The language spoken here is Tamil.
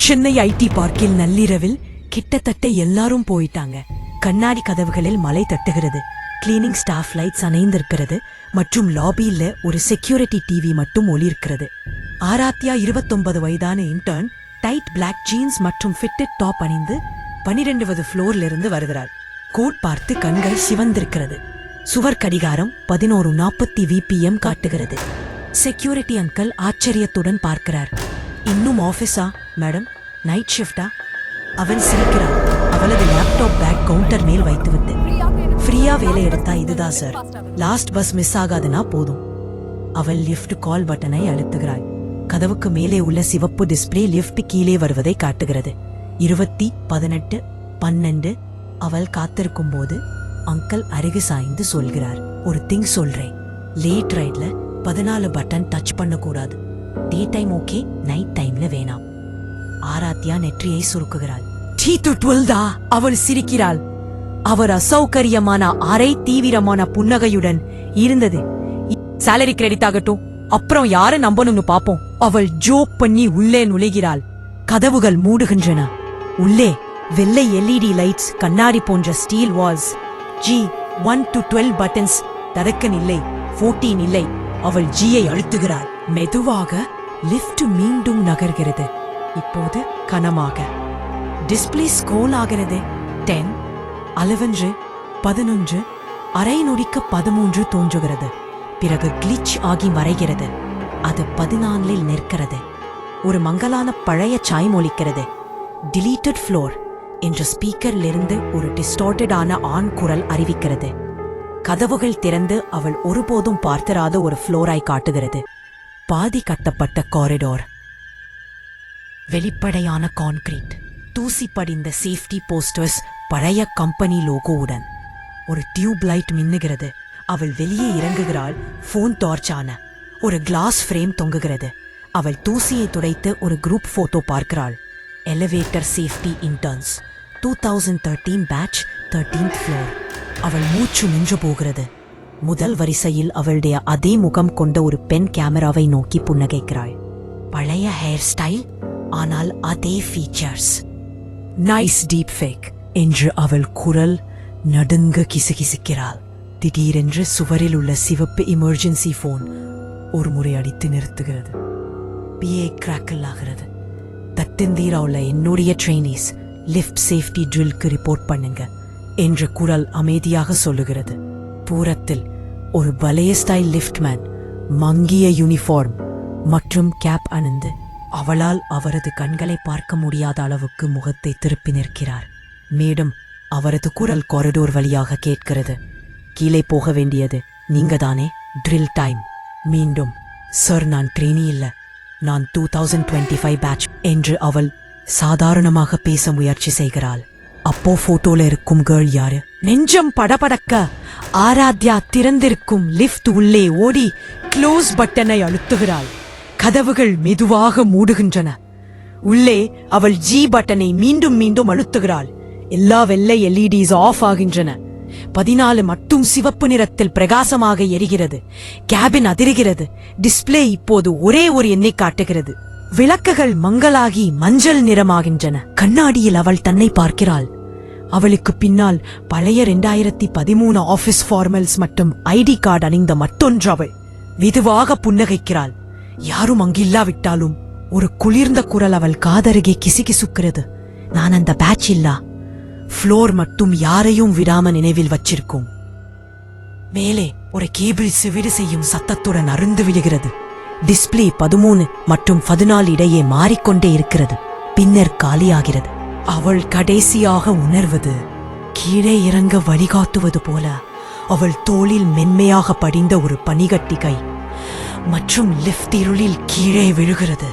சென்னை ஐடி பார்க்கில் நள்ளிரவில் கிட்டத்தட்ட எல்லாரும் போயிட்டாங்க. கண்ணாடி கதவுகளில் மழை தட்டுகிறது. கிளீனிங் ஸ்டாஃப் லைட்ஸ் அணைந்திருக்கிறது மற்றும் லாபியில ஒரு செக்யூரிட்டி டிவி மட்டும் ஒளிர்க்கிறது. ஆராத்யா 29 வயதான இன்டர்ன் டைட் பிளாக் ஜீன்ஸ் மற்றும் ஃபிட்டட் டாப் அணிந்து 12வது ஃப்ளோர்ல இருந்து வருகிறாள். கோட் பார்த்து கண்கள் சிவந்திருக்கிறது. சுவர் கடிகாரம் 11:40 VPM காட்டுகிறது. செக்யூரிட்டி அங்கிள் ஆச்சரியத்துடன் பார்க்கிறார். இன்னும் ஆபீஸா மேடம்? நைட் ஷிஃப்டா? அவன் சிரிக்கிறான். அவளது லேப்டாப் பேக் கவுண்டர் மேல் வைத்துவிட்டு, ஃப்ரீயா வேலை எடுத்தா இதுதான் சார். லாஸ்ட் பஸ் மிஸ் ஆகாதுன்னா போதும். அவள் லிஃப்ட் கால் பட்டனை அழுத்துகிறாள். கதவுக்கு மேலே உள்ள சிவப்பு டிஸ்பிளே லிஃப்ட் கீழே வருவதை காட்டுகிறது. 20:18 அவள் காத்திருக்கும் போது அங்கிள் அருகு சாய்ந்து சொல்கிறார், ஒரு திங் சொல்றேன். லேட் ரைட்ல 14 பட்டன் டச் பண்ணக்கூடாது. டே டைம் ஓகே, நைட் டைம்ல வேணாம். ஆராத்யா நெற்றியை சுருக்குகிறாள். அவள் சிரிக்கிறாள். அவர் அசௌகரியமான அரை தீவிரமான புன்னகையுடன் இருந்தது. சாலரி கிரெடிட் ஆகட்டும், அப்புறம் யார நம்பணும்னு பாப்போம். அவள் ஜோக் பண்ணி உள்ளே நுழைகிறாள். கதவுகள் மூடுகின்றன. உள்ளே வெள்ளை LED லைட்ஸ், கண்ணாடி போன்ற steel walls. G 1 to 12 buttons. தடக்கன் இல்லை, 14 இல்லை. அவள் G-ஐ அழுத்துகிறாள். மெதுவாக லிஃப்ட் மீண்டும் நகர்கிறது. இப்போது கனமாக. டிஸ்பிளே ஸ்க்ரோல் ஆகிறது. 10, 11, 11, அரை நொடிக்கு 13 தோன்றுகிறது. பிறகு கிளிச் ஆகி மறைகிறது. அது 14 நிற்கிறது. ஒரு மங்கலான பழைய சாய் மொழிக்கிறது. டிலீட்டட் ஃப்ளோர் என்ற ஸ்பீக்கரிலிருந்து ஒரு டிஸ்டார்டடான ஆண் குரல் அறிவிக்கிறது. கதவுகள் திறந்து அவள் ஒருபோதும் பார்த்திராத ஒரு ஃப்ளோராய் காட்டுகிறது. பாதி கட்டப்பட்ட காரிடோர், வெளிப்படையான கான்கிரீட், தூசி படிந்த சேஃப்டி போஸ்டர்ஸ், பழைய கம்பெனி லோகோவுடன். ஒரு டியூப் லைட் மின்னுகிறது. அவள் வெளியே இறங்குகிறாள். போன் டார்ச்சான ஒரு கிளாஸ் ஃப்ரேம் தொங்குகிறது. அவள் தூசியை துடைத்து ஒரு குரூப் போட்டோ பார்க்கிறாள். Elevator safety interns 2013 batch 13th floor. அவள் மூச்சு நின்று போகிறது. முதல் வரிசையில் அவளுடைய அதே முகம் கொண்ட ஒரு பெண் கேமராவை நோக்கி புன்னகைக்கிறாள். பழைய ஹேர் ஸ்டைல், ஆனால் அதே ஃபீச்சர்ஸ். நைஸ் டீப் ஃபேக் என்று அவள் குரல் நடுங்க கிசுகிசுக்கிறாள். திடீரென்று சுவரில் உள்ள சிவப்பு எமர்ஜென்சி போன் ஒரு முறை அடித்து நிறுத்துகிறது. PA கிராக்கல் ஆகிறது. தட்டந்தீரா உள்ள என்னுடைய ட்ரெயினிஸ், லிஃப்ட் சேஃப்டி ட்ரில்க்கு ரிப்போர்ட் பண்ணுங்க என்ற குரல் அமைதியாக சொல்லுகிறது. பூரத்தில் ஒரு பழைய ஸ்டைல் லிஃப்ட்மேன் மங்கிய யூனிஃபார்ம் மற்றும் கேப் அணிந்து அவளால் அவரது கண்களை பார்க்க முடியாத அளவுக்கு முகத்தை திருப்பி நிற்கிறார். மேடம், அவரது குரல் காரிடோர் வழியாக கேட்கிறது. கீழே போக வேண்டியது நீங்க தானே? Drill time. மீண்டும், சார் நான் ட்ரெயினி இல்ல, நான் 2025 பேட்ச் என்று அவள் சாதாரணமாக பேச முயற்சி செய்கிறாள். அப்போ போட்டோல இருக்கும் கேர்ள் யாரு? நெஞ்சம் படபடக்க ஆராத்யா திறந்திருக்கும் லிஃப்ட் உள்ளே ஓடி க்ளோஸ் பட்டனை அழுத்துகிறாள். கதவுகள் மெதுவாக மூடுகின்றன. உள்ளே அவள் G பட்டனை மீண்டும் மீண்டும் அழுத்துகிறாள். எல்லா வெள்ளை LEDs ஆஃப் ஆகின்றன. 14 மட்டும் சிவப்பு நிறத்தில் பிரகாசமாக எரிகிறது. கேபின் அதிர்கிறது. டிஸ்பிளே இப்போது ஒரே ஒரு எண்ணை காட்டுகிறது. விளக்குகள் மங்கலாகி மஞ்சள் நிறமாகின்றன. கண்ணாடியில் அவள் தன்னை பார்க்கிறாள். அவளுக்கு பின்னால் பழைய 2013 ஆபீஸ் ஃபார்மல்ஸ் மற்றும் ID கார்டு அணிந்த மற்றொன்று. அவள் மெதுவாக புன்னகைக்கிறாள். யாரும் அங்கில்லாவிட்டாலும் ஒரு குளிர்ந்த குரல் அவள் காதருகே கிசுகிசுக்கிறது. நான் அந்த பேட்ச் இல்லா, ஃப்ளோர் மட்டும் யாரையும் விடாம நினைவில் வச்சிருக்கும். மேலே ஒரு கேபிள் சிவிடு செய்யும் சத்தத்துடன் அருந்து விழுகிறது. டிஸ்பிளே 13 மற்றும் 14 இடையே மாறிக்கொண்டே இருக்கிறது. பின்னர் காலியாகிறது. அவள் கடைசியாக உணர்வது கீழே இறங்க வழிகாட்டுவது போல அவள் தோளில் மென்மையாக படிந்த ஒரு பனிகட்டி கை மற்றும் லிஃப்ட் இருளில் கீழே விழுகிறது.